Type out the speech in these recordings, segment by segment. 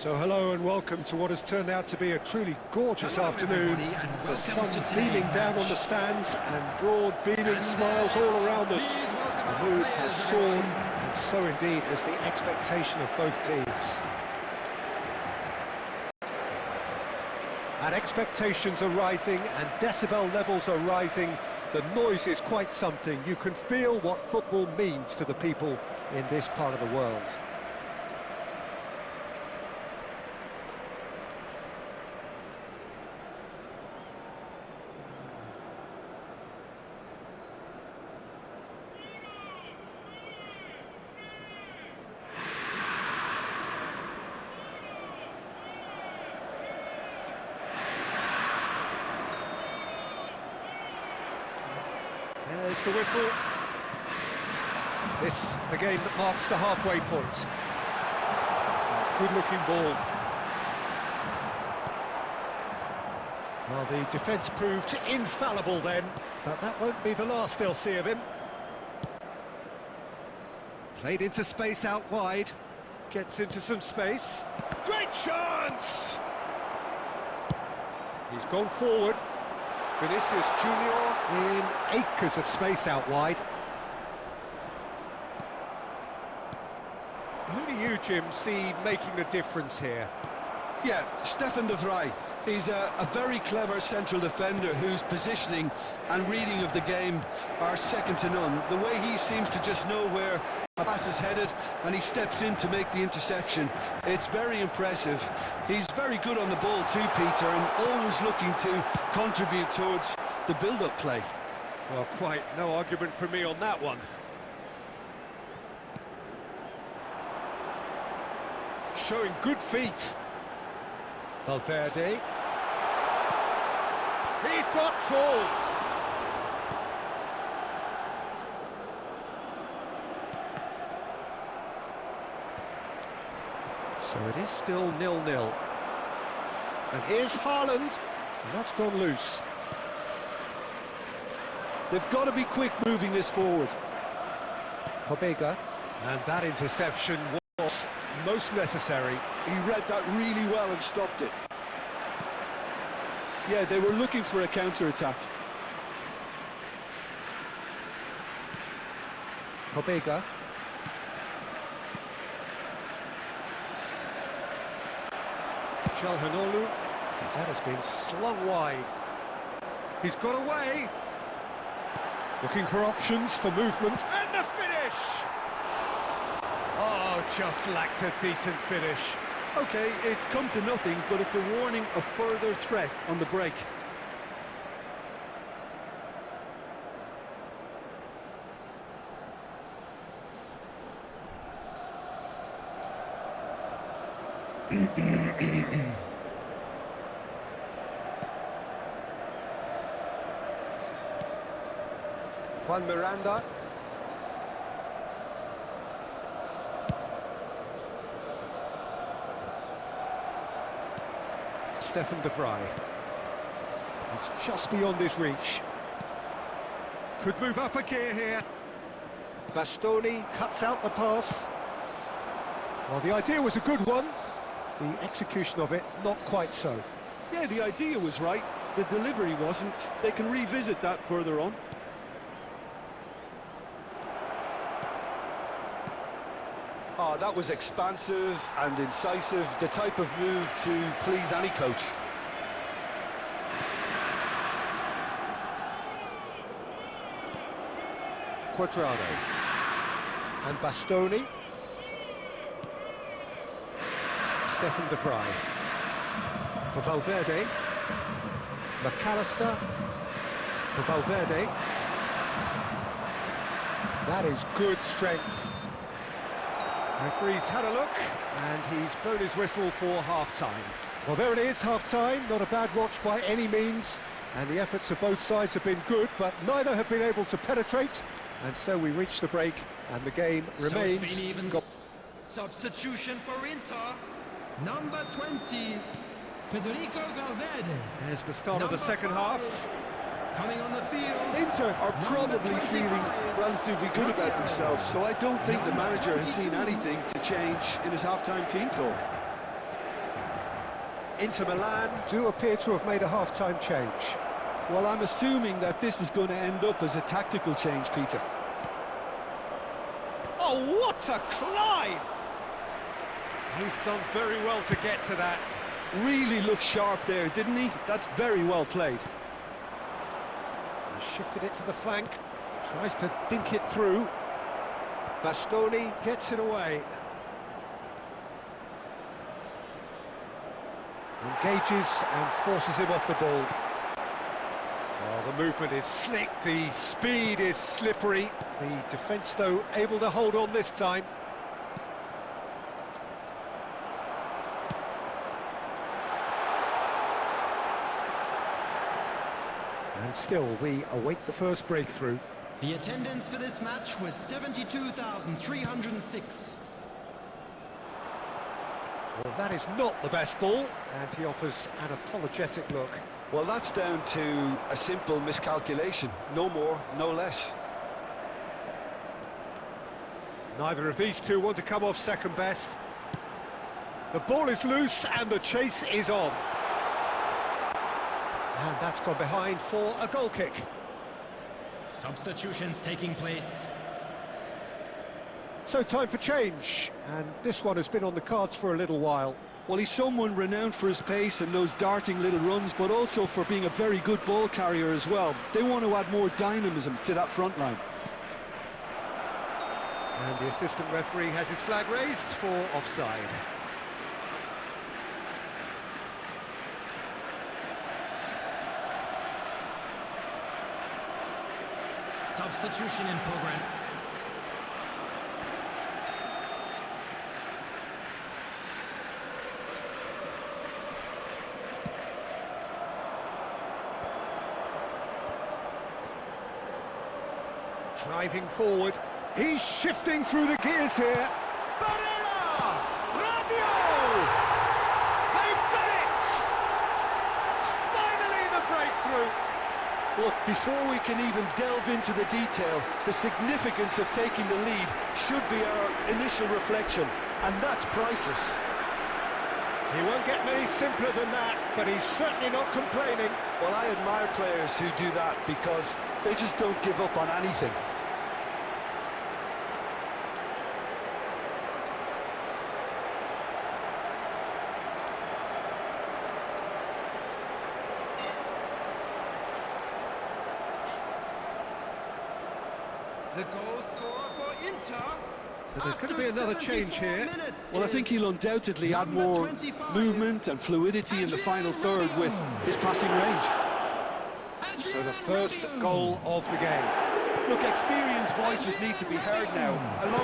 So hello and welcome to what has turned out to be a truly gorgeous afternoon. The sun beaming down on the stands and broad beaming smiles all around us. The mood has soared, and so indeed has the expectation of both teams. And expectations are rising and decibel levels are rising. The noise is quite something. You can feel what football means to the people in this part of the world. There's the whistle. This, the game that marks the halfway point. Good-looking ball. Well, the defence proved infallible then, but that won't be the last they'll see of him. Played into space out wide. Gets into some space. Great chance! He's gone forward. Vinicius Junior in acres of space out wide. Who do you, Jim, see making the difference here? Yeah, Stefan de Vrij. He's a very clever central defender whose positioning and reading of the game are second to none. The way he seems to just know where a pass is headed and he steps in to make the interception. It's very impressive. He's very good on the ball too, Peter, and always looking to contribute towards the build-up play. Well, quite no argument from me on that one. Showing good feet. Valverde. He's got full. So it is still 0-0. And here's Haaland. And that's gone loose. They've got to be quick moving this forward. Pobega. And that interception was most necessary. He read that really well and stopped it. Yeah, they were looking for a counter-attack. Pobega. Çalhanoğlu. That has been slung wide. He's got away. Looking for options for movement. And the finish! Oh, just lacked a decent finish. Okay, it's come to nothing, but it's a warning of further threat on the break. Juan Miranda. Stefan de Vrij. It's just beyond his reach. Could move up a gear here. Bastoni cuts out the pass. Well, the idea was a good one. The execution of it, not quite so. Yeah, the idea was right. The delivery wasn't. They can revisit that further on. Oh, that was expansive and incisive, the type of move to please any coach. Quadrado. And Bastoni. Stefan de Vrij. For Valverde. McAllister. For Valverde. That is good strength. Referee's had a look, and he's blown his whistle for half-time. Well, there it is, half-time. Not a bad watch by any means, and the efforts of both sides have been good, but neither have been able to penetrate, and so we reach the break, and the game remains... So even substitution for Inter, number 20, Federico Valverde. There's the start of the second half. Coming on the field. Inter are probably feeling relatively good about themselves, so I don't think the manager has seen anything to change in his half-time team talk. Inter Milan do appear to have made a half-time change. Well, I'm assuming that this is going to end up as a tactical change, Peter. Oh, what a climb! He's done very well to get to that. Really looked sharp there, didn't he? That's very well played. He shifted it to the flank, tries to dink it through. Bastoni gets it away. Engages and forces him off the ball. Oh, the movement is slick, the speed is slippery. The defence, though, able to hold on this time. And still, we await the first breakthrough. The attendance for this match was 72,306. Well, that is not the best ball, and he offers an apologetic look. Well, that's down to a simple miscalculation. No more, no less. Neither of these two want to come off second best. The ball is loose and the chase is on. And that's gone behind for a goal kick. Substitutions taking place. So time for change, and this one has been on the cards for a little while. Well, he's someone renowned for his pace and those darting little runs, but also for being a very good ball carrier as well. They want to add more dynamism to that front line. And the assistant referee has his flag raised for offside. Substitution in progress. Driving forward, he's shifting through the gears here. Barella! Radio! They've done it! Finally the breakthrough! Look, before we can even delve into the detail, the significance of taking the lead should be our initial reflection, and that's priceless. He won't get many simpler than that, but he's certainly not complaining. Well, I admire players who do that because they just don't give up on anything. The goal scorer for Inter. So there's going to be another change here. Well, I think he'll undoubtedly add more movement and fluidity in the final third with his passing range. So the first goal of the game. Look, experienced voices need to be heard now.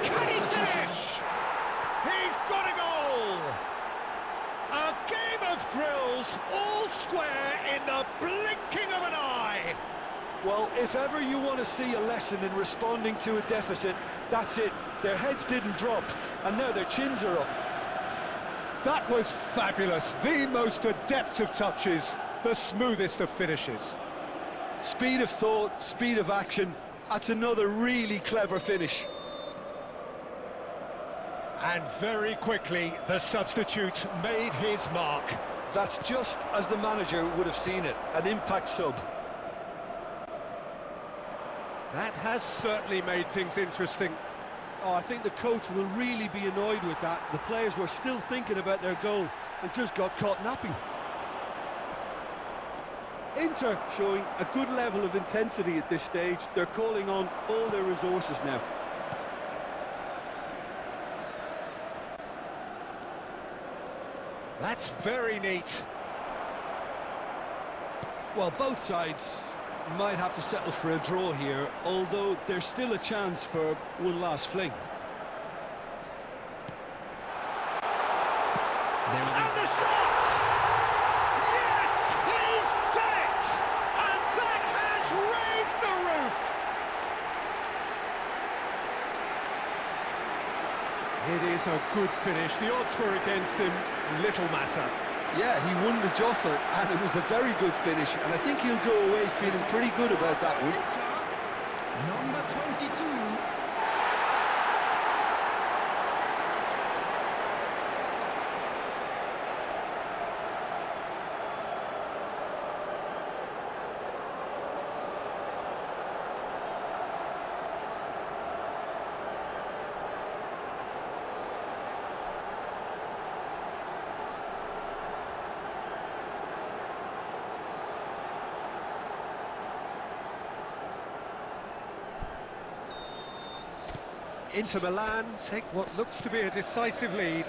Can he finish? He's got a goal! A game of thrills, all square in the blinking of an eye. Well, if ever you want to see a lesson in responding to a deficit, that's it. Their heads didn't drop, and now their chins are up. That was fabulous. The most adept of touches, the smoothest of finishes. Speed of thought, speed of action. That's another really clever finish. And very quickly, the substitute made his mark. That's just as the manager would have seen it, an impact sub. That has certainly made things interesting. Oh, I think the coach will really be annoyed with that. The players were still thinking about their goal and just got caught napping. Inter showing a good level of intensity at this stage. They're calling on all their resources now. That's very neat. Well, both sides might have to settle for a draw here, although there's still a chance for one last fling. And the shot! Yes, he's done it! And that has raised the roof! It is a good finish. The odds were against him. Little matter. Yeah, he won the jostle, and it was a very good finish, and I think he'll go away feeling pretty good about that one. Number 22. Inter Milan take what looks to be a decisive lead.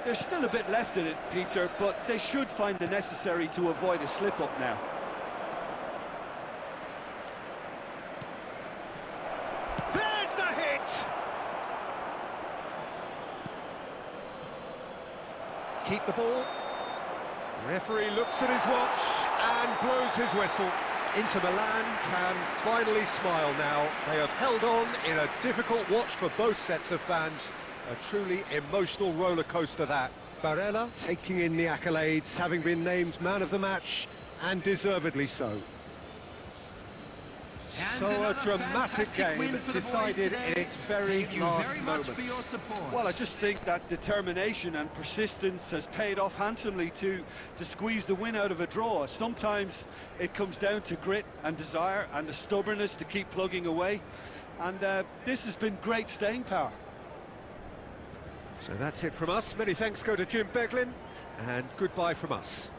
There's still a bit left in it, Peter, but they should find the necessary to avoid a slip-up now. There's the hit! Keep the ball. The referee looks at his watch and blows his whistle. Inter Milan can finally smile now. They have held on in a difficult watch for both sets of fans. A truly emotional roller coaster that. Barella taking in the accolades, having been named man of the match, and deservedly so. So a dramatic game decided in its very last moments. Well, I just think that determination and persistence has paid off handsomely to squeeze the win out of a draw. Sometimes it comes down to grit and desire and the stubbornness to keep plugging away. And this has been great staying power. So that's it from us. Many thanks go to Jim Beglin, and goodbye from us.